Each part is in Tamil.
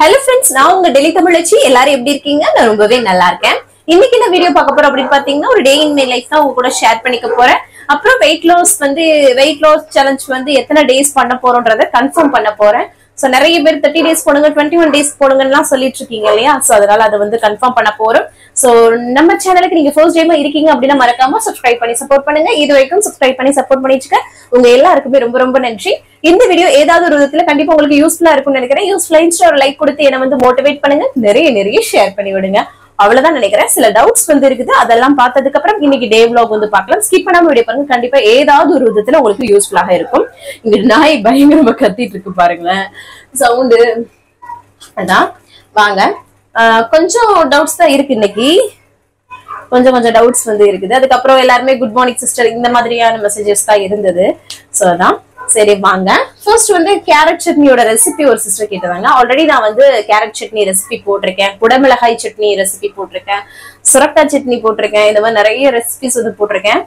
Hello friends, நான் உங்க டெல்லி தமிழச்சி. எல்லாரும் எப்படி இருக்கீங்க? நான் ரொம்பவே நல்லா இருக்கேன். இன்னைக்கு இந்த வீடியோ பார்க்க போறோம் அப்படின்னு பாத்தீங்கன்னா ஒரு டே இன் மை லைஃப் தான் உங்க கூட ஷேர் பண்ணிக்க போறேன். அப்புறம் வெயிட் லாஸ் சேலஞ்ச் எத்தனை டேஸ் பண்ண போறோம்ன்றத கன்ஃபார்ம் பண்ண போறேன். சோ நிறைய பேர் 30 டேஸ் போடுங்க 21 டேஸ் போடுங்கலாம் சொல்லிட்டு இருக்கீங்க இல்லையா? சோ அதனால அதை கன்ஃபார்ம் பண்ண போறோம். சோ நம்ம சேனலுக்கு நீங்க ஃபர்ஸ்ட் டைமா இருக்கீங்க அப்படின்னா மறக்காம சப்ஸ்கிரைப் பண்ணி சப்போர்ட் பண்ணுங்க. இது வரைக்கும் சப்ஸ்கிரைப் பண்ணி சப்போர்ட் பண்ணிச்சுக்க உங்க எல்லாருக்குமே ரொம்ப ரொம்ப நன்றி. இந்த வீடியோ ஏதாவது ஒரு விதத்துல கண்டிப்பா உங்களுக்கு யூஸ்ஃபுல்லா இருக்கும்னு நினைக்கிறேன். யூஸ்ஃபுல்லா இருந்துச்சு ஒரு லைக் கொடுத்து என்ன மோட்டிவேட் பண்ணுங்க. நிறைய ஷேர் பண்ணி விடுங்க. அவ்வளவுதான் நினைக்கிறேன். சில டவுட்ஸ் இருக்குது. அதெல்லாம் பார்த்ததுக்கு அப்புறம் இன்னைக்கு டே vlog பார்க்கலாம். ஸ்கிப் பண்ணாம வீடியோ பாருங்க. கண்டிப்பா ஏதாவது ஒரு விதத்துல உங்களுக்கு யூஸ்ஃபுல்லாக இருக்கும். இங்க நாய் பயங்கரமா கத்திட்டு இருக்கு பாருங்களேன். சவுண்டு அதான் வாங்க. கொஞ்சம் டவுட்ஸ் தான் இருக்கு இன்னைக்கு. கொஞ்சம் டவுட்ஸ் இருக்குது. அதுக்கப்புறம் எல்லாருமே குட் மார்னிங் சிஸ்டர் இந்த மாதிரியான மெசேஜஸ் தான் இருந்தது. சோ அதான் சரி வாங்க. ஃபர்ஸ்ட் கேரட் சட்னியோட ரெசிபி ஒரு சிஸ்டர் கேட்டாங்க. ஆல்ரெடி நான் கேரட் சட்னி ரெசிபி போட்டிருக்கேன், குடமிளகாய் சட்னி ரெசிபி போட்டிருக்கேன், சுரக்காய் சட்னி போட்டிருக்கேன். இந்த மாதிரி நிறைய ரெசிபிஸ் போட்டிருக்கேன்.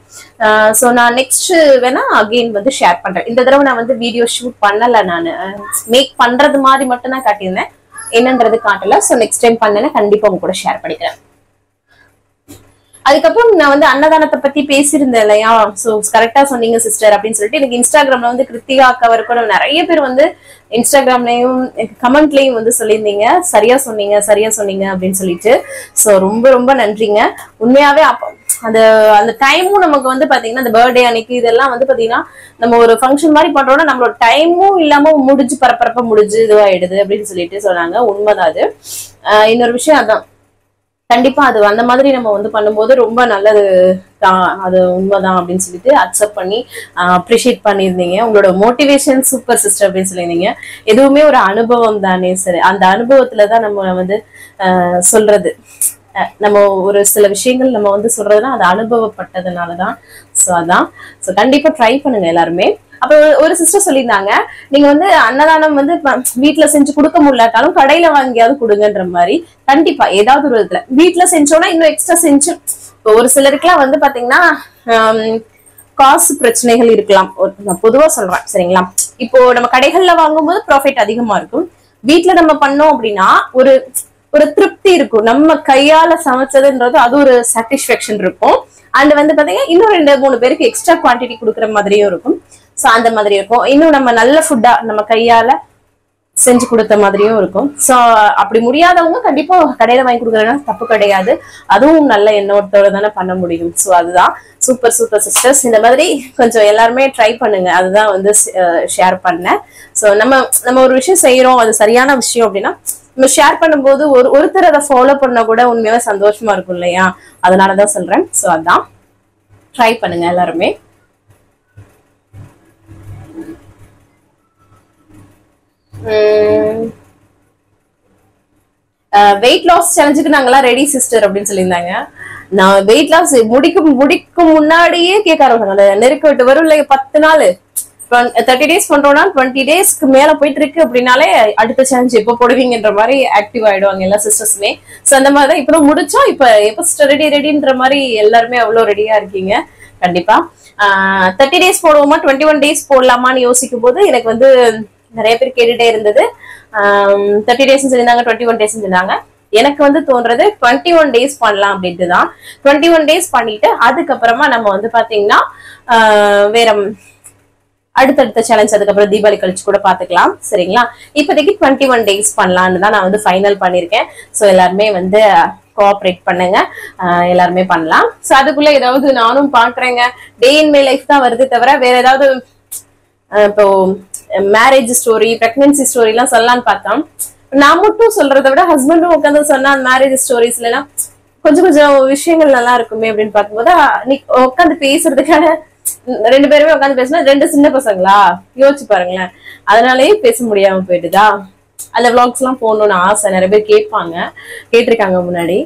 சோ நான் நெக்ஸ்ட் வேணா அகெயின் ஷேர் பண்றேன். இந்த தடவை நான் வீடியோ ஷூட் பண்ணல. நான் மேக் பண்றது மாதிரி மட்டும் தான் காட்டியிருந்தேன், என்னன்றது காட்டல. சோ நெக்ஸ்ட் டைம் பண்ணேன்னா கண்டிப்பா உங்க கூட ஷேர் பண்ணிக்கிறேன். அதுக்கப்புறம் நான் அன்னதானத்தை பத்தி பேசியிருந்தேன் இல்லையா? சோ கரெக்டா சொன்னீங்க சிஸ்டர் அப்படின்னு சொல்லிட்டு எனக்கு இன்ஸ்டாகிராம்ல கிருத்திகா அக்கா வரைக்கும் நிறைய பேர் இன்ஸ்டாகிராம்லயும் கமெண்ட்லயும் சொல்லியிருந்தீங்க. சரியா சொன்னீங்க அப்படின்னு சொல்லிட்டு. சோ ரொம்ப நன்றிங்க. உண்மையாவே அப்ப அந்த டைமும் நமக்கு பாத்தீங்கன்னா அந்த பர்த்டே அன்னைக்கு இதெல்லாம் பாத்தீங்கன்னா நம்ம ஒரு ஃபங்க்ஷன் மாதிரி பண்றோம்னா நம்மளோட டைமும் இல்லாம முடிஞ்சு பரபரப்பா முடிஞ்சு இதுவாயிடுது அப்படின்னு சொல்லிட்டு சொன்னாங்க. உண்மைதான் அது. இன்னொரு விஷயம் அதான், கண்டிப்பா அது அந்த மாதிரி நம்ம பண்ணும்போது ரொம்ப நல்லது தான். அது உண்மைதான் அப்படின்னு சொல்லிட்டு அக்செப்ட் பண்ணி அப்ரிஷியேட் பண்ணியிருந்தீங்க. உங்களோட மோட்டிவேஷன் சூப்பர் சிஸ்டர் அப்படின்னு சொல்லியிருந்தீங்க. எதுவுமே ஒரு அனுபவம் தானே. சரி, அந்த அனுபவத்துலதான் நம்ம சொல்றது. நம்ம ஒரு சில விஷயங்கள் நம்ம சொல்றதுன்னா அது அனுபவப்பட்டதுனாலதான். சோ அதான். சோ கண்டிப்பா ட்ரை பண்ணுங்க எல்லாருமே. அப்ப ஒரு சிஸ்டர் சொல்லியிருந்தாங்க, நீங்க அன்னதானம் வீட்டுல செஞ்சு கொடுக்க முடியலாட்டாலும் கடையில வாங்கியாவது கொடுங்கன்ற மாதிரி. கண்டிப்பா ஏதாவது ஒரு விதத்துல வீட்டுல செஞ்சோம்னா இன்னும் எக்ஸ்ட்ரா செஞ்சு, இப்போ ஒரு சிலருக்குலாம் பாத்தீங்கன்னா காசு பிரச்சனைகள் இருக்கலாம். நான் பொதுவா சொல்றேன் சரிங்களா? இப்போ நம்ம கடைகள்ல வாங்கும்போது ப்ராஃபிட் அதிகமா இருக்கும். வீட்டுல நம்ம பண்ணோம் அப்படின்னா ஒரு திருப்தி இருக்கும். நம்ம கையால சமைச்சதுன்றது அது ஒரு சாட்டிஸ்பேக்ஷன் இருக்கும். அண்ட் பாத்தீங்கன்னா இன்னும் 2-3 பேருக்கு எக்ஸ்ட்ரா குவான்டிட்டி கொடுக்குற மாதிரியும் இருக்கும். சோ அந்த மாதிரி இருக்கும். இன்னும் நம்ம நல்ல ஃபுட்டா நம்ம கையால செஞ்சு கொடுத்த மாதிரியும் இருக்கும். சோ அப்படி முடியாதவங்க கண்டிப்பா கடையில வாங்கி கொடுக்குறதுனா தப்பு கிடையாது. அதுவும் நல்ல எண்ணத்தோட தானே பண்ண முடியும். சோ அதுதான். Super sisters. இந்த மாதிரி கொஞ்சம் எல்லாருமே ட்ரை பண்ணுங்க. அதுதான் ஷேர் பண்ணேன். சோ நம்ம ஒரு விஷயம் செய்யறோம், அது சரியான விஷயம் அப்படின்னா நம்ம ஷேர் பண்ணும்போது ஒருத்தர் அதை ஃபாலோ பண்ண கூட உண்மையாவே சந்தோஷமா இருக்கும் இல்லையா? அதனாலதான் சொல்றேன். சோ அதான் ட்ரை பண்ணுங்க எல்லாருமே. வெயிட் லாஸ் சேலஞ்சுக்கு நாங்கெல்லாம் ரெடி சிஸ்டர் அப்படின்னு சொல்லியிருந்தாங்க. நான் வெயிட் லாஸ் முடிக்கும் முன்னாடியே கேட்க ஆரம்பிச்சாங்க. நெருக்க விட்டு வரும் இல்லையா 10 நாள் 30 டேஸ் பண்றோம்னா 20 டேஸ்க்கு மேல போயிட்டு இருக்கு அப்படின்னாலே அடுத்த சேலஞ்ச் எப்போ போடுவீங்கன்ற மாதிரி ஆக்டிவ் ஆயிடுவாங்க எல்லா சிஸ்டர்ஸுமே. சோ அந்த மாதிரிதான் இப்ப முடிச்சோம். எப்ப சிஸ்டர் ரெடின்ற மாதிரி எல்லாருமே அவ்வளவு ரெடியா இருக்கீங்க. கண்டிப்பா 30 டேஸ் போடுவோமா 21 டேஸ் போடலாமான்னு யோசிக்கும் போது எனக்கு நிறைய பேர் கேட்டுட்டே இருந்தது. 30 டேஸ் இருந்தாங்க, 21 டேஸ் இருந்தாங்க. எனக்கு தோன்றது 21 டேஸ் பண்ணலாம் அப்படின்ட்டு தான். 21 டேஸ் பண்ணிட்டு அதுக்கப்புறமா நம்ம பாத்தீங்கன்னா வேற அடுத்தடுத்த சேலஞ்ச் அதுக்கப்புறம் தீபாவளி கழிச்சு கூட பாத்துக்கலாம் சரிங்களா? இப்போதைக்கு 21 டேஸ் பண்ணலான்னு தான் நான் ஃபைனல் பண்ணிருக்கேன். சோ எல்லாருமே கோஆபரேட் பண்ணுங்க. எல்லாருமே பண்ணலாம். சோ அதுக்குள்ள ஏதாவது நானும் பாக்குறேங்க. டே இன் மை லைஃப் தான் வருது தவிர வேற ஏதாவது இப்போ மேரேஜ் ஸ்டோரி, பிரெக்னன்சி ஸ்டோரி எல்லாம் சொல்லலாம்னு பார்த்தோம். நான் மட்டும் சொல்றதை விட ஹஸ்பண்டும் உட்காந்து சொன்னா மேரேஜ் ஸ்டோரிஸ்ல எல்லாம் கொஞ்சம் விஷயங்கள் நல்லா இருக்குமே அப்படின்னு பார்க்கும்போது நீ உட்காந்து பேசுறதுக்கான 2 பேருமே உட்காந்து பேசினா 2 சின்ன பசங்களா யோசிச்சு பாருங்களேன். அதனாலயே பேச முடியாம போயிட்டுதா. அந்த விளாக்ஸ் எல்லாம் போகணும்னு ஆசை. நிறைய பேர் கேட்டிருக்காங்க முன்னாடி.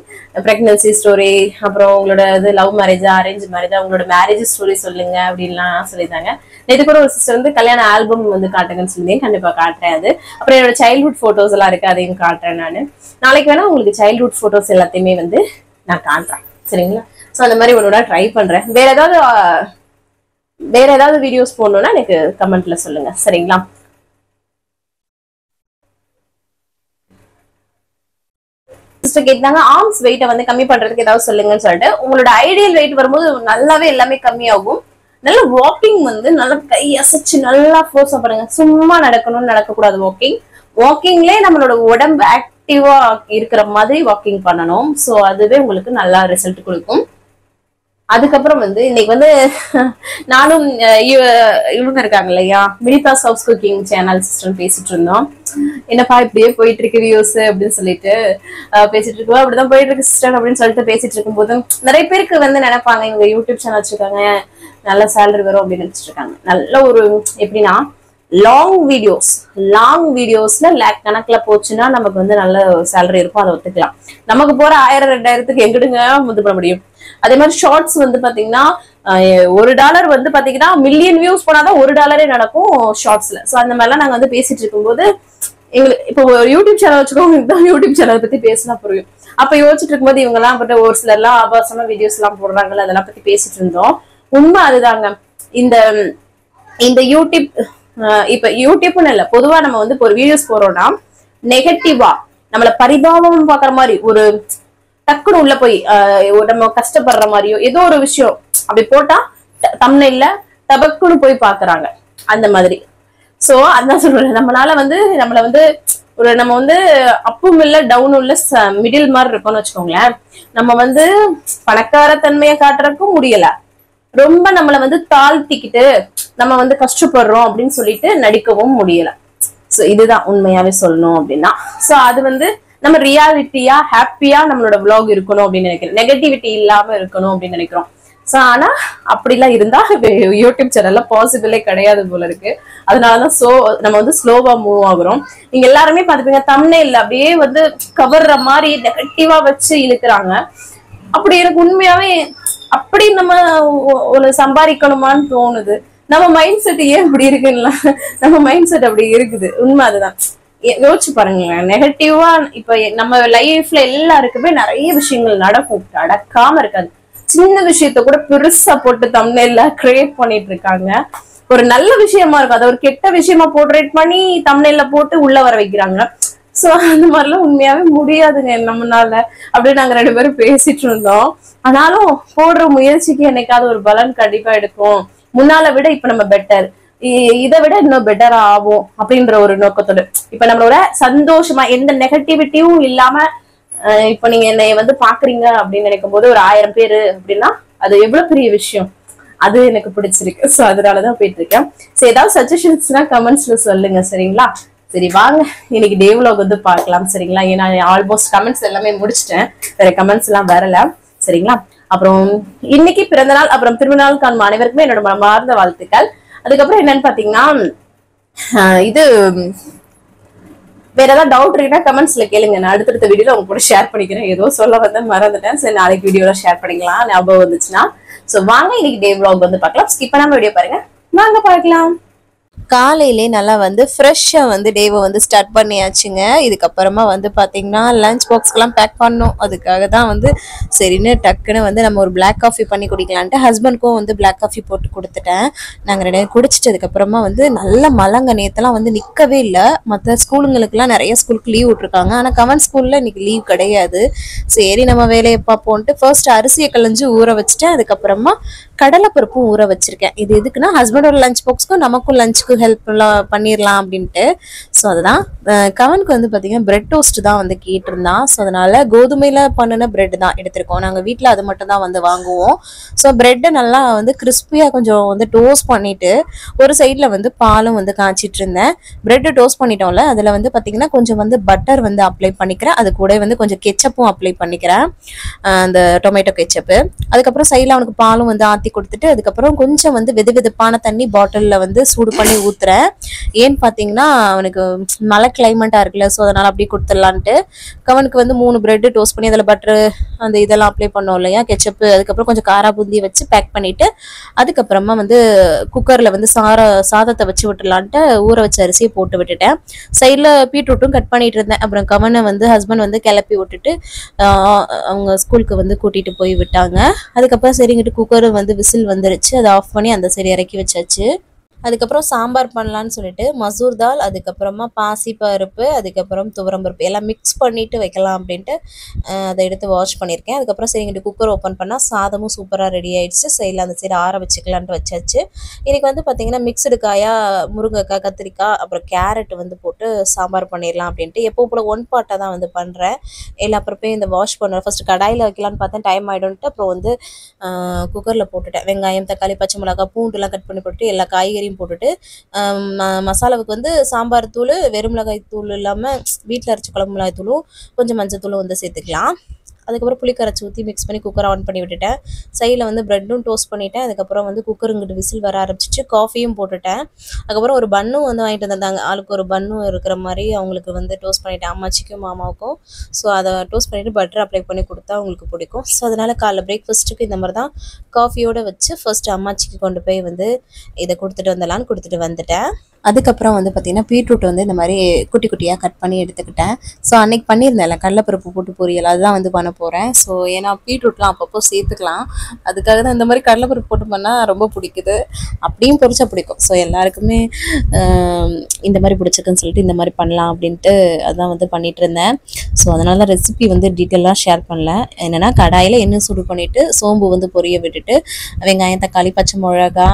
பிரெக்னன்சி ஸ்டோரி, அப்புறம் உங்களோட லவ் மேரேஜா அரேஞ்ச் மேரேஜா உங்களோட மேரேஜ் ஸ்டோரி சொல்லுங்க அப்படின்லாம் சொல்லியிருந்தாங்க. நேற்று கூட ஒரு சிஸ்டர் கல்யாண ஆல்பம் காட்டுங்கன்னு சொல்லியிருந்தேன். கண்டிப்பா காட்டுறேன். அது அப்புறம் என்னோட சைல்ட்ஹுட் போட்டோஸ் எல்லாம் இருக்கு, அதையும் காட்டுறேன் நான். நாளைக்கு வேணா உங்களுக்கு சைல்ட்ஹுட் போட்டோஸ் எல்லாத்தையுமே நான் காட்டுறேன் சரிங்களா? சோ அந்த மாதிரி உன்னோட ட்ரை பண்றேன். வேற ஏதாவது வீடியோஸ் போடணும்னா எனக்கு கமெண்ட்ல சொல்லுங்க சரிங்களா? சிஸ்டர் கேட்டாங்க ஆர்ம்ஸ் வெயிட்டை வந்து கம்மி பண்றதுக்கு ஏதாவது சொல்லுங்கன்னு சொல்லிட்டு. உங்களோட ஐடியல் வெயிட் வரும்போது நல்லாவே எல்லாமே கம்மியாகும். நல்ல வாக்கிங் வந்து நல்லா கை அசைச்சு நல்லா ஃபோர்ஸா பண்ணுங்க. சும்மா நடக்கணும்னு நடக்கக்கூடாது. வாக்கிங்லயே நம்மளோட உடம்பு ஆக்டிவா இருக்கிற மாதிரி வாக்கிங் பண்ணணும். ஸோ அதுவே உங்களுக்கு நல்லா ரிசல்ட் கொடுக்கும். அதுக்கப்புறம் வந்து இன்னைக்கு வந்து நானும் இவங்க இருக்காங்க இல்லையா, மினிதாஸ் ஹவுஸ் குக்கிங் சேனல் சிஸ்டர் பேசிட்டு இருந்தோம். என்னப்பா இப்படியே போயிட்டு இருக்கு வியூஸ் அப்படின்னு சொல்லிட்டு பேசிட்டு இருக்கோம். அப்படிதான் போயிட்டு இருக்கு சிஸ்டர் அப்படின்னு சொல்லிட்டு பேசிட்டு இருக்கும் போது நிறைய பேருக்கு வந்து நினைப்பாங்க இவங்க யூடியூப் சேனல் வச்சிருக்காங்க, நல்ல சேலரி வரும் அப்படின்னு நினைச்சிட்டு இருக்காங்க. நல்ல ஒரு எப்படின்னா லாங் வீடியோஸ்ல லேக் கணக்குல போச்சுன்னா நமக்கு வந்து நல்ல சேலரி இருக்கும், அதை ஒத்துக்கலாம். நமக்கு போற 1000-2000க்கு எங்கிடுங்க இது பண்ண முடியும். அதே மாதிரி ஷார்ட்ஸ் வந்து பாத்தீங்கன்னா $1 வந்து பாத்தீங்கன்னா மில்லியன் வியூஸ் போனாதான் $1 நடக்கும் ஷார்ட்ஸ்ல. சோ அந்த மாதிரிலாம் நாங்க வந்து பேசிட்டு இருக்கும்போது எங்களுக்கு இப்போ யூடியூப் சேனல் வச்சுக்கோங்க, யூடியூப் சேனல் பத்தி பேசினா புரியும். அப்ப யோசிச்சுட்டு இருக்கும்போது இவங்க எல்லாம் பட்டு ஒரு சிலர் எல்லாம் ஆபாசமா வீடியோஸ் எல்லாம் போடுறாங்கல்ல, அதெல்லாம் பத்தி பேசிட்டு இருந்தோம். உண்மை அதுதாங்க. இந்த யூடியூப் இப்ப யூடியூப்னு இல்ல, பொதுவா நம்ம வந்து ஒரு வீடியோஸ் போறோம்னா நெகட்டிவா நம்மள பரிதாபம் பாக்குற மாதிரி ஒரு டக்குன்னு உள்ள போய் நம்ம கஷ்டப்படுற மாதிரியோ ஏதோ ஒரு விஷயம் அப்படி போட்டா தம்ப்நெயில்ல டபக்குன்னு போய் பாக்குறாங்க அந்த மாதிரி. சோ அதான் சொல்றேன், நம்மளால வந்து நம்மள வந்து நம்ம வந்து அப்பும் இல்ல டவுனும் இல்ல மிடில் மாதிரி இருக்கோம்னு வச்சுக்கோங்களேன். நம்ம வந்து பணக்கார தன்மையை காட்டுறதுக்கும் முடியல, ரொம்ப நம்மள வந்து தாழ்த்திக்கிட்டு நம்ம வந்து கஷ்டப்படுறோம் அப்படின்னு சொல்லிட்டு நடிக்கவும் முடியல. சோ இதுதான் உண்மையாவே சொல்லணும் அப்படின்னா. சோ அது வந்து நம்ம ரியாலிட்டியா ஹாப்பியா நம்மளோட vlog இருக்கணும் அப்படின்னு நினைக்கிறோம், நெகட்டிவிட்டி இல்லாம இருக்கணும் அப்படின்னு நினைக்கிறோம். சோ ஆனா அப்படிலாம் இருந்தா யூடியூப் சேனல்ல பாசிபிளே கிடையாது போல இருக்கு. அதனாலதான் நம்ம வந்து ஸ்லோவா மூவ் ஆகுறோம். நீங்க எல்லாருமே பாத்துப்பீங்க தம்ப்நெயில்ல அப்படியே வந்து கவர்ற மாதிரி நெகட்டிவா வச்சு இழுக்கிறாங்க. அப்படி எனக்கு உண்மையாவே அப்படி நம்ம ஒரு சம்பாதிக்கணுமான்னு தோணுது. நம்ம மைண்ட் செட் ஏன் இப்படி இருக்குல்ல, நம்ம மைண்ட் செட் அப்படி இருக்குது. உண்மை அதுதான். யோசிச்சு பாருங்க, நெகட்டிவா இப்ப நம்ம லைஃப்ல எல்லாருக்குமே நிறைய விஷயங்கள் நடக்காம இருக்காது. சின்ன விஷயத்த கூட பெருசா போட்டு தம்ப்நெயில்ல கிரியேட் பண்ணிட்டு இருக்காங்க. ஒரு நல்ல விஷயமா இருக்கும், அதை ஒரு கெட்ட விஷயமா போர்ட்ரேட் பண்ணி தம்ப்நெயில்ல போட்டு உள்ள வர வைக்கிறாங்க. சோ அந்த மாதிரிலாம் உண்மையாவே முடியாதுங்க நம்மளால. அப்படியே நாங்க 2 பேரும் பேசிட்டு இருந்தோம். ஆனாலும் போடுற முயற்சிக்கு என்னைக்காவது ஒரு பலன் கண்டிப்பா எடுக்கும். முன்னால விட இப்ப நம்ம பெட்டர், இதை விட இன்னும் பெட்டரா ஆகும் அப்படின்ற ஒரு நோக்கத்தோட இப்ப நம்மளோட சந்தோஷமா எந்த நெகட்டிவிட்டியும் இல்லாம இப்ப நீங்க என்னை வந்து பாக்குறீங்க அப்படின்னு நினைக்கும் போது ஒரு 1000 பேரு அப்படின்னா அது எவ்வளவு பெரிய விஷயம். அது எனக்கு பிடிச்சிருக்கு. சோ அதனாலதான் போயிட்டு இருக்கேன். சோ ஏதாவது சஜஷன்ஸ்னா கமெண்ட்ஸ்ல சொல்லுங்க சரிங்களா. சரி வாங்க இன்னைக்கு டே vlog வந்து பார்க்கலாம் சரிங்களா. ஏன்னா ஆல்மோஸ்ட் கமெண்ட்ஸ் எல்லாமே முடிச்சிட்டேன், வேற கமெண்ட்ஸ் எல்லாம் வரல சரிங்களா. அப்புறம் இன்னைக்கு பிறந்த நாள் அப்புறம் திருநாள் காணும் அனைவருக்குமே என்னோட மனமார்ந்த வாழ்த்துக்கள். அதுக்கப்புறம் என்னன்னு பாத்தீங்கன்னா இது வேற ஏதாவது டவுட் இருக்குன்னா கமெண்ட்ஸ்ல கேளுங்க, நான் அடுத்தடுத்த வீடியோல உங்க கூட ஷேர் பண்ணிக்கிறேன். ஏதோ சொல்ல வந்து மறந்துட்டேன், சரி நாளைக்கு வீடியோல ஷேர் பண்ணிக்கலாம் ஞாபகம் வந்துச்சுன்னா. சோ வாங்க இன்னைக்கு டே vlog வந்து பார்க்கலாம். ஸ்கிப் பண்ணாம வீடியோ பாருங்க, வாங்க பார்க்கலாம். காலையிலே நல்லா வந்து ஃப்ரெஷ்ஷாக வந்து டேவை வந்து ஸ்டார்ட் பண்ணியாச்சுங்க. இதுக்கப்புறமா வந்து பார்த்திங்கன்னா லஞ்ச் பாக்ஸ்க்கெலாம் பேக் பண்ணோம். அதுக்காக தான் வந்து சரின்னு டக்குன்னு வந்து நம்ம ஒரு பிளாக் காஃபி பண்ணி குடிக்கலான்ட்டு ஹஸ்பண்ட்க்கும் வந்து பிளாக் காஃபி போட்டு கொடுத்துட்டேன். நாங்கள் 2 குடிச்சிட்டதுக்கப்புறமா வந்து நல்ல மழைங்க. நேற்றுலாம் வந்து நிற்கவே இல்லை. மற்ற ஸ்கூலுங்களுக்குலாம் நிறைய ஸ்கூலுக்கு லீவ் விட்ருக்காங்க, ஆனால் கவர்மெண்ட் ஸ்கூலில் இன்றைக்கி லீவ் கிடையாது. சரி நம்ம வேலையை பார்ப்போன்ட்டு ஃபர்ஸ்ட் அரிசியை களைஞ்சி ஊற வச்சுட்டேன். அதுக்கப்புறமா கடலைப்பருப்பும் ஊற வச்சிருக்கேன். இது எதுக்குன்னா ஹஸ்பண்டோட லஞ்ச் பாக்ஸ்க்கும் நமக்கும் லஞ்சுக்கு ஹெல்ப்ஃபுல்லாக பண்ணிடலாம் அப்படின்ட்டு. ஸோ அதுதான் கவனுக்கு வந்து பார்த்தீங்கன்னா பிரெட் டோஸ்ட் தான் வந்து கேட்டிருந்தான். ஸோ அதனால கோதுமையில் பண்ணின பிரெட் தான் எடுத்திருக்கோம். நாங்கள் வீட்டில் அது மட்டும் தான் வந்து வாங்குவோம். ஸோ பிரெட்டை நல்லா வந்து கிறிஸ்பியாக கொஞ்சம் வந்து டோஸ்ட் பண்ணிட்டு ஒரு சைடில் வந்து பாலும் வந்து காய்ச்சிட்டு இருந்தேன். பிரெட்டு டோஸ்ட் பண்ணிட்டோம்ல, அதில் வந்து பார்த்தீங்கன்னா கொஞ்சம் வந்து பட்டர் வந்து அப்ளை பண்ணிக்கிறேன். அது கூட வந்து கொஞ்சம் கெச்சப்பும் அப்ளை பண்ணிக்கிறேன், அந்த டொமேட்டோ கெச்சப்பு. அதுக்கப்புறம் சைடில் அவனுக்கு பாலும் வந்து ஆற்றி கொடுத்துட்டு அதுக்கப்புறம் கொஞ்சம் வந்து வெதுவெதுப்பான தண்ணி பாட்டிலில் வந்து சூடு பண்ணி ஊத்துறேன். ஏன்னு பார்த்தீங்கன்னா அவனுக்கு மழை கிளைமேட்டாக இருக்குல்ல, ஸோ அதனால் அப்படி கொடுத்துடலான்ட்டு. அவனுக்கு வந்து 3 பிரெட்டு டோஸ்ட் பண்ணி அதில் பட்டரு அந்த இதெல்லாம் அப்ளை பண்ணோம் இல்லையா, கெச்சப்பு, அதுக்கப்புறம் கொஞ்சம் காரா பூந்தி வச்சு பேக் பண்ணிவிட்டு அதுக்கப்புறமா வந்து குக்கரில் வந்து சாதத்தை வச்சு விட்டுலான்ட்டு ஊற வச்ச அரிசியை போட்டு விட்டுட்டேன். சைடில் பீட்ரூட்டும் கட் பண்ணிட்டு இருந்தேன். அப்புறம் கவனை வந்து ஹஸ்பண்ட் வந்து கிளப்பி விட்டுட்டு அவங்க ஸ்கூலுக்கு வந்து கூட்டிகிட்டு போய் விட்டாங்க. அதுக்கப்புறம் சரிங்கிட்டு குக்கர் வந்து விசில் வந்துருச்சு, அதை ஆஃப் பண்ணி அந்த சரி இறக்கி வச்சாச்சு. அதுக்கப்புறம் சாம்பார் பண்ணலான்னு சொல்லிட்டு மசூர் தால், அதுக்கப்புறமா பாசி பருப்பு, அதுக்கப்புறம் துவரம் பருப்பு எல்லாம் மிக்ஸ் பண்ணிட்டு வைக்கலாம் அப்படின்ட்டு அதை எடுத்து வாஷ் பண்ணியிருக்கேன். அதுக்கப்புறம் சரி இங்கிட்டு குக்கர் ஓப்பன் பண்ணால் சாதமும் சூப்பராக ரெடி ஆயிடுச்சு. சைடில் அந்த சைடு ஆற வச்சுக்கலான்ட்டு வச்சாச்சு. இன்றைக்கி வந்து பார்த்திங்கன்னா மிக்சடு காயாக முருங்கைக்காய், கத்திரிக்காய், அப்புறம் கேரட் வந்து போட்டு சாம்பார் பண்ணிடலாம் அப்படின்ட்டு எப்போ போல் ஒன் பார்ட்டாக தான் வந்து பண்ணுறேன். எல்லா பருப்பையும் இந்த வாஷ் பண்ணுறேன். ஃபஸ்ட்டு கடாயில் வைக்கலான்னு பார்த்தேன், டைம் ஆகிடும்ட்டு அப்புறம் வந்து குக்கரில் போட்டுட்டேன். வெங்காயம், தக்காளி, பச்சை மிளகாய், பூண்டுலாம் கட் பண்ணி போட்டு எல்லா காய்கறியும் போட்டுட்டு மசாலாவுக்கு வந்து சாம்பார் தூள், வெறும் மிளகாய் தூள் இல்லாமல் வீட்டில் அரைச்ச குழம்பு மிளகாய் தூளும் கொஞ்சம் மஞ்சள் தூளும் வந்து சேர்த்துக்கலாம். அதுக்கப்புறம் புளி கரைச்சி ஊற்றி மிக்ஸ் பண்ணி குக்கரை ஆன் பண்ணி விட்டுட்டேன். சைடில் வந்து ப்ரெட்டும் டோஸ்ட் பண்ணிவிட்டேன். அதுக்கப்புறம் வந்து குக்கர் இங்கிட்டு விசில் வர ஆரம்பிச்சிச்சு. காஃபியும் போட்டுட்டேன். அதுக்கப்புறம் ஒரு பன்னும் வந்து வாங்கிட்டு வந்திருந்தாங்க. ஆளுக்கு ஒரு பன்னும் இருக்கிற மாதிரி அவங்களுக்கு வந்து டோஸ்ட் பண்ணிவிட்டேன், அம்மாச்சிக்கும் மாமாவுக்கும். ஸோ அதை டோஸ்ட் பண்ணிவிட்டு பட்டர் அப்ளை பண்ணி கொடுத்தா அவங்களுக்கு பிடிக்கும். ஸோ அதனால் காலைல பிரேக்ஃபாஸ்ட்டுக்கு இந்த மாதிரி தான் காஃபியோடு வச்சு ஃபர்ஸ்ட்டு அம்மாச்சிக்கு கொண்டு போய் வந்து இதை கொடுத்துட்டு வந்துட்டேன். அதுக்கப்புறம் வந்து பார்த்திங்கன்னா பீட்ரூட் வந்து இந்த மாதிரி குட்டி குட்டியாக கட் பண்ணி எடுத்துக்கிட்டேன். ஸோ அன்றைக்கி பண்ணியிருந்தேன்ல கடலைப்பருப்பு போட்டு பொரியல், அதுதான் வந்து பண்ண போகிறேன். ஸோ ஏன்னா பீட்ரூட்லாம் அப்பப்போ சேர்த்துக்கலாம், அதுக்காக தான் இந்த மாதிரி கடலைப்பருப்பு போட்டு பண்ணால் ரொம்ப பிடிக்குது. அப்படியும் பொரிச்சா பிடிக்கும். ஸோ எல்லாருக்குமே இந்த மாதிரி பிடிச்சிருக்குன்னு சொல்லிட்டு இந்த மாதிரி பண்ணலாம் அப்படின்ட்டு அதான் வந்து பண்ணிகிட்டு இருந்தேன். ஸோ அதனால ரெசிபி வந்து டீட்டெயிலாக ஷேர் பண்ணல. என்னென்னா கடாயில் எண்ணெய் சூடு பண்ணிவிட்டு சோம்பு வந்து பொரிய விட்டுட்டு வெங்காயம், தக்காளி, பச்சை மிளகா,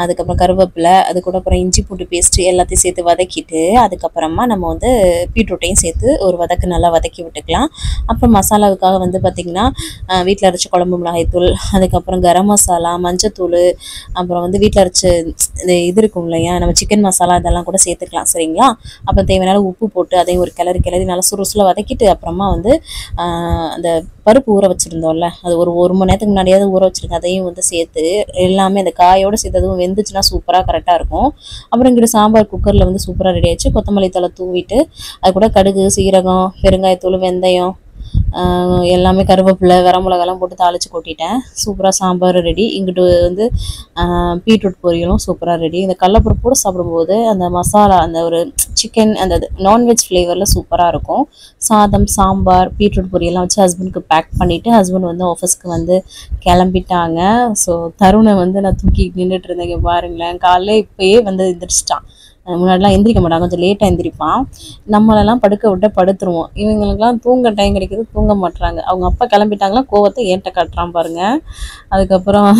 அதுக்கப்புறம் கருவேப்பிலை, அது கூட அப்புறம் இஞ்சி பூண்டு பேஸ்ட் எல்லாத்தையும் சேர்த்து வதக்கிட்டு அதுக்கப்புறமா நம்ம வந்து பீட்ரூட்டையும் சேர்த்து ஒரு வதக்கு நல்லா வதக்கி விட்டுக்கலாம். அப்புறம் மசாலாவுக்காக வந்து பார்த்திங்கன்னா வீட்டில் அரைச்ச குழம்பு மிளகாய் தூள், அதுக்கப்புறம் கரம் மசாலா, மஞ்சத்தூள், அப்புறம் வந்து வீட்டில் அரைச்ச இது இருக்கும் இல்லையா நம்ம சிக்கன் மசாலா, இதெல்லாம் கூட சேர்த்துக்கலாம். சரிங்களா? அப்புறம் தேவையான உப்பு போட்டு அதையும் ஒரு கிளறி நல்லா சுருசுல வதக்கிட்டு அப்புறமா வந்து அந்த பருப்பு ஊற வச்சுருந்தோம்ல, அது ஒரு மணி நேரத்துக்கு முன்னாடியாவது ஊற வச்சுருக்கேன். அதையும் வந்து சேர்த்து எல்லாமே அந்த காயோடு சேர்த்து அதுவும் வெந்துச்சுன்னா சூப்பராக கரெக்டாக இருக்கும். அப்புறம் இங்கிட்ட சாம்பார் குக்கரில் வந்து சூப்பராக ரெடி ஆயிடுச்சு. கொத்தமல்லி தழை தூவிட்டு அது கூட கடுகு, சீரகம், பெருங்காயத்தூள், வெந்தயம், எல்லாமே கருவேப்பிலை, வரமிளகாலாம் போட்டு தாளித்து கொட்டிட்டேன். சூப்பராக சாம்பார் ரெடி. இங்கிட்டு வந்து பீட்ரூட் பொரியலும் சூப்பராக ரெடி. இந்த கடலைப்பருப்போடு சாப்பிடும்போது அந்த மசாலா, அந்த ஒரு சிக்கன், அந்த நான்வெஜ் ஃப்ளேவரில் சூப்பராக இருக்கும். சாதம், சாம்பார், பீட்ரூட் பொரியல்லாம் வச்சு ஹஸ்பண்டுக்கு பேக் பண்ணிவிட்டு ஹஸ்பண்ட் வந்து ஆஃபீஸ்க்கு வந்து கிளம்பிட்டாங்க. ஸோ தருணை வந்து நான் தூக்கி நின்றுட்டு இருந்தேங்க பாருங்களேன். காலையில் இப்போயே வந்து எந்திரிச்சிட்டான். முன்னாடிலாம் எந்திரிக்க மாட்டான், கொஞ்சம் லேட்டாக எந்திரிப்பான். நம்மளெல்லாம் படுக்க விட்டு படுத்துருவோம். இவங்களுக்கெல்லாம் தூங்க டைம் கிடைக்கிது, தூங்க மாட்டுறாங்க. அவங்க அப்பா கிளம்பிட்டாங்களா, கோவத்தை ஏன்ட்ட காட்டுறான் பாருங்கள். அதுக்கப்புறம்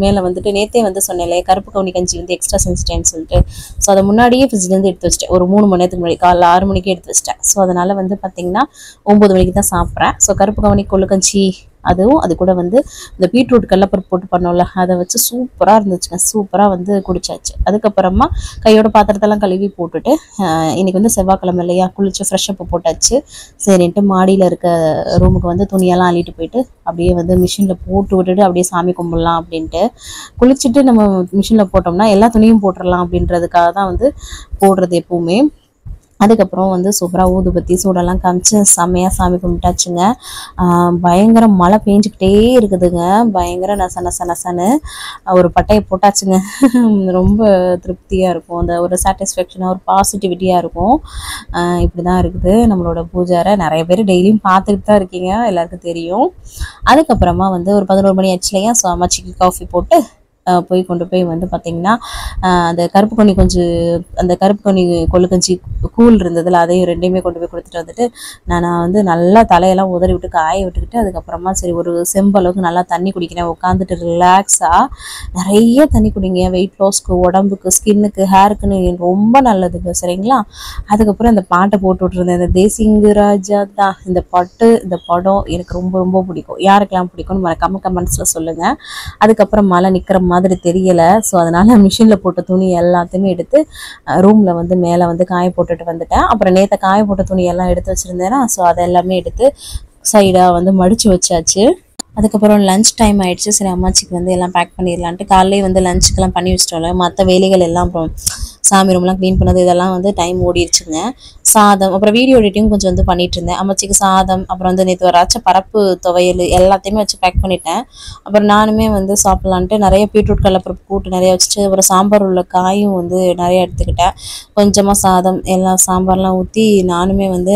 மேலே வந்துட்டு நேற்றே வந்து சொன்னேன்ல கருப்பு கவுனி கஞ்சி வந்து எக்ஸ்ட்ரா செஞ்சுட்டேன்னு சொல்லிட்டு, ஸோ அதை முன்னாடியே ஃப்ரிட்ஜ்லேருந்து எடுத்து வச்சிட்டேன். ஒரு 3 மணி நேரத்துக்கு முன்னாடி காலைல 6 மணிக்கே எடுத்து வச்சிட்டேன். ஸோ அதனால் வந்து பார்த்திங்கன்னா 9 மணிக்கு தான் சாப்பிட்றேன். ஸோ கருப்பு கவுனி கொள்ளு கஞ்சி, அதுவும் அது கூட வந்து இந்த பீட்ரூட் கடலைப்பருப்பு போட்டு பண்ணோம்ல, அதை வச்சு சூப்பராக இருந்துச்சுங்க. சூப்பராக வந்து குடிச்சாச்சு. அதுக்கப்புறமா கையோட பாத்திரத்தெல்லாம் கழுவி போட்டுட்டு இன்றைக்கி வந்து செவ்வாய்க்கிழமை இல்லையா, குளிச்சு ஃப்ரெஷ்ஷப் போட்டாச்சு. சரின்ட்டு மாடியில் இருக்க ரூமுக்கு வந்து துணியெல்லாம் அள்ளிட்டு போயிட்டு அப்படியே வந்து மிஷினில் போட்டு விட்டுட்டு அப்படியே சாமி கும்பிடலாம் அப்படின்ட்டு குளிச்சுட்டு நம்ம மிஷினில் போட்டோம்னா எல்லா துணியும் போட்டுடலாம் அப்படின்றதுக்காக தான் வந்து போடுறது எப்போவுமே. அதுக்கப்புறம் வந்து சூப்பராக ஊதுபத்தி சூடெல்லாம் காமிச்சு செம்மையாக சாமி கும்பிட்டாச்சுங்க. பயங்கர மழை பெஞ்சிக்கிட்டே இருக்குதுங்க. பயங்கர நசன்னு ஒரு பட்டையை போட்டாச்சுங்க. ரொம்ப திருப்தியாக இருக்கும், அந்த ஒரு சாட்டிஸ்ஃபேக்ஷனாக, ஒரு பாசிட்டிவிட்டியாக இருக்கும். இப்படி தான் இருக்குது நம்மளோட பூஜாரை. நிறைய பேர் டெய்லியும் பார்த்துக்கிட்டு தான் இருக்கீங்க, எல்லாருக்கும் தெரியும். அதுக்கப்புறமா வந்து ஒரு 11 மணி ஆச்சுலையா, ஸோ அம்மாச்சிக்கு காஃபி போட்டு போய் கொண்டு போய் வந்து பார்த்திங்கன்னா அந்த கருப்பு கனி கொள்ளு கஞ்சி கூழ் இருந்ததில் அதையும் 2மே கொண்டு போய் கொடுத்துட்டு வந்துட்டு நான் வந்து நல்லா தலையெல்லாம் உதறி விட்டு காய விட்டுக்கிட்டு அதுக்கப்புறமா சரி ஒரு செம்பளவுக்கு நல்லா தண்ணி குடிக்கிறேன். உட்காந்துட்டு ரிலாக்ஸாக நிறைய தண்ணி குடிங்க, வெயிட் லாஸ்க்கு, உடம்புக்கு, ஸ்கின்னுக்கு, ஹேருக்குன்னு ரொம்ப நல்லதுங்க. சரிங்களா? அதுக்கப்புறம் இந்த பாட்டை போட்டு விட்டுருந்தேன், இந்த தேசிங்கு ராஜா தான். இந்த படம் எனக்கு ரொம்ப ரொம்ப பிடிக்கும். யாருக்கெல்லாம் பிடிக்கும்னு மறக்காம கமெண்ட்ஸில் சொல்லுங்கள். அதுக்கப்புறம் மழை நிற்கிற மாதிரி தெரியலை. ஸோ அதனால் மிஷினில் போட்ட துணி எல்லாத்தையுமே எடுத்து ரூமில் வந்து மேலே வந்து காய போட்டுட்டு வந்துட்டேன். அப்புறம் நேற்று காய போட்ட துணி எல்லாம் எடுத்து வச்சுருந்தேன்னா, ஸோ அதெல்லாமே எடுத்து சைடாக வந்து மடித்து வச்சாச்சு. அதுக்கப்புறம் லஞ்ச் டைம் ஆகிடுச்சு. சரி அம்மாச்சிக்கு வந்து எல்லாம் பேக் பண்ணிடலான்ட்டு காலையிலே வந்து லஞ்சுக்கெல்லாம் பண்ணி வச்சிட்டோம்ல, மற்ற வேலைகள் எல்லாம் அப்புறம் சாமி ரூம்லாம் க்ளீன் பண்ணது இதெல்லாம் வந்து டைம் ஓடிடுச்சுங்க. சாதம், அப்புறம் வீடியோ எடிட்டிங் கொஞ்சம் வந்து பண்ணிட்டு இருந்தேன். அம்மச்சிக்கு சாதம், அப்புறம் வந்து நேற்று ஒரு அரைச்ச பருப்பு துவையல் எல்லாத்தையுமே வச்சு பேக் பண்ணிட்டேன். அப்புறம் நானுமே வந்து சாப்பிட்லான்ட்டு நிறைய பீட்ரூட் கடலைப்பருப்பு கூட்டு நிறைய வச்சுட்டு, அப்புறம் சாம்பார் உள்ள காயும் வந்து நிறைய எடுத்துக்கிட்டேன். கொஞ்சமாக சாதம் எல்லாம் சாம்பார்லாம் ஊற்றி நானுமே வந்து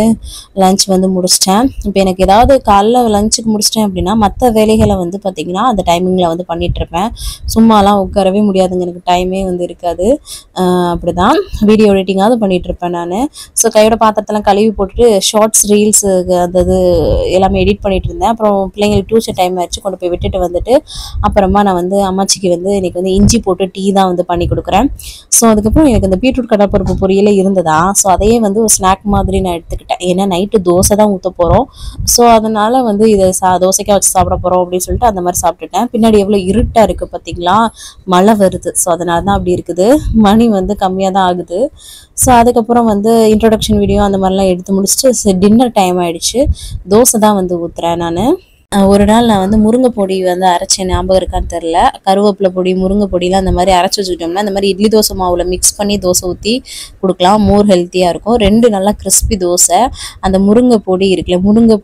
லஞ்ச் வந்து முடிச்சிட்டேன். இப்போ எனக்கு ஏதாவது காலைல லஞ்சுக்கு முடிச்சிட்டேன் அப்படின்னா மற்ற வேலைகளை வந்து பார்த்திங்கன்னா அந்த டைமிங்கில் வந்து பண்ணிகிட்ருப்பேன். சும்மாலாம் உட்காரவே முடியாதுங்க, எனக்கு டைமே வந்து இருக்காது. அப்படி தான் வீடியோ எடிட்டிங்காவது பண்ணிகிட்ருப்பேன் நான். ஸோ கையோட பாத்திரத்தெல்லாம் கழுவி போட்டுட்டு ஷார்ட்ஸ் ரீல்ஸுக்கு அந்த இது எல்லாமே எடிட் பண்ணிகிட்டு இருந்தேன். அப்புறம் பிள்ளைங்களுக்கு டியூஷன் டைம் ஆயிடுச்சு, கொண்டு போய் விட்டுட்டு வந்துட்டு அப்புறமா நான் வந்து அம்மாச்சிக்கு வந்து இன்றைக்கி வந்து இஞ்சி போட்டு டீ தான் வந்து பண்ணி கொடுக்குறேன். ஸோ அதுக்கப்புறம் எனக்கு இந்த பீட்ரூட் கடலைப்பருப்பு பொரியலே இருந்ததா, ஸோ அதையே வந்து ஒரு ஸ்நாக் மாதிரி நான் எடுத்துக்கிட்டேன். ஏன்னா நைட்டு தோசை தான் ஊற்ற போகிறோம். ஸோ அதனால் வந்து இதை தோசைக்காக வச்சு சாப்பிட போகிறோம் அப்படின்னு சொல்லிட்டு அந்த மாதிரி சாப்பிட்டுட்டேன். பின்னாடி எவ்வளோ இருட்டாக இருக்குது பார்த்தீங்களா, மழை வருது. ஸோ அதனால தான் அப்படி இருக்குது. மணி வந்து கம்மியாக தான் ஆகுது. ஸோ அதுக்கப்புறம் வந்து இன்ட்ரொடக்ஷன் வீடியோ அந்த மாதிரிலாம் எடுத்து முடிச்சுட்டு டின்னர் டைம் ஆகிடுச்சு. தோசை தான் வந்து ஊற்றுறேன் நான். ஒரு நாள் நான் வந்து முருங்கை பொடி வந்து அரைச்சேன், ஞாபகம் இருக்கான்னு தெரில. கருவேப்பிலை பொடி, முருங்கை பொடியெலாம் அந்த மாதிரி அரைச்சி வச்சுக்கிட்டோம்னா அந்த மாதிரி இட்லி தோசை மாவில் மிக்ஸ் பண்ணி தோசை ஊற்றி கொடுக்கலாம், மோர் ஹெல்த்தியாக இருக்கும். 2 நல்லா கிறிஸ்பி தோசை. அந்த முருங்கை பொடி இருக்குல்ல, முருங்கை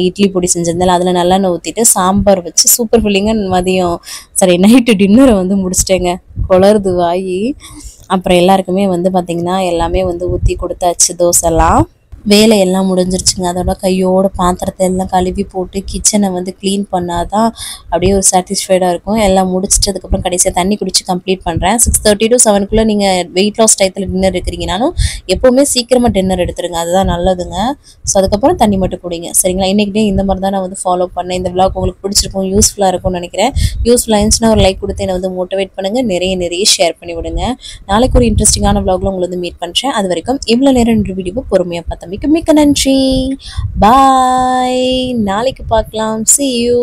இட்லி பொடி செஞ்சிருந்தாலும் அதில் நல்லெண்ணெய் ஊற்றிட்டு சாம்பார் வச்சு சூப்பர் ஃபில்லிங்காக மதியம் நைட்டு டின்னரை வந்து முடிச்சிட்டேங்க. குளருது வாயி. அப்புறம் எல்லாருக்குமே வந்து பார்த்திங்கன்னா எல்லாமே வந்து ஊற்றி கொடுத்தாச்சு தோசைலாம். வேலையெல்லாம் முடிஞ்சிருச்சுங்க. அதோட கையோட பாத்திரத்தை எல்லாம் கழுவி போட்டு கிச்சனை வந்து க்ளீன் பண்ணால் தான் அப்படியே ஒரு சாட்டிஸ்ஃபைடாக இருக்கும். எல்லாம் முடிச்சுட்டு அதுக்கப்புறம் கடைசியாக தண்ணி குடிச்சு கம்ப்ளீட் பண்ணுறேன். 6:30 to 7க்குள்ளே நீங்கள் வெயிட் லாஸ் டயத்தில் டின்னர் இருக்கிறீங்கனாலும் எப்போவுமே சீக்கிரமாக டின்னர் எடுத்துருங்க, அதுதான் நல்லதுங்க. ஸோ அதுக்கப்புறம் தண்ணி மட்டும் குடிங்க, சரிங்களா? இன்றைக்கிட்டே இந்த மாதிரி தான் நான் வந்து ஃபாலோ பண்ணேன். இந்த விளாக் உங்களுக்கு பிடிச்சிருக்கும், யூஸ்ஃபுல்லாக இருக்கும்னு நினைக்கிறேன். யூஸ்ஃபுல்லாக இருந்துச்சுன்னா ஒரு லைக் கொடுத்து என்னை வந்து மோட்டிவேட் பண்ணுங்கள், நிறைய ஷேர் பண்ணி விடுங்க. நாளைக்கு ஒரு இன்ட்ரெஸ்டிங்கான விளாக்ல உங்களை வந்து மீட் பண்ணுறேன். அது வரைக்கும் இவ்வளோ நேரம் வீடியோ பொறுமையாக பார்த்தா மிக்க நன்றி. பாய், நாளைக்கு பார்க்கலாம். See you.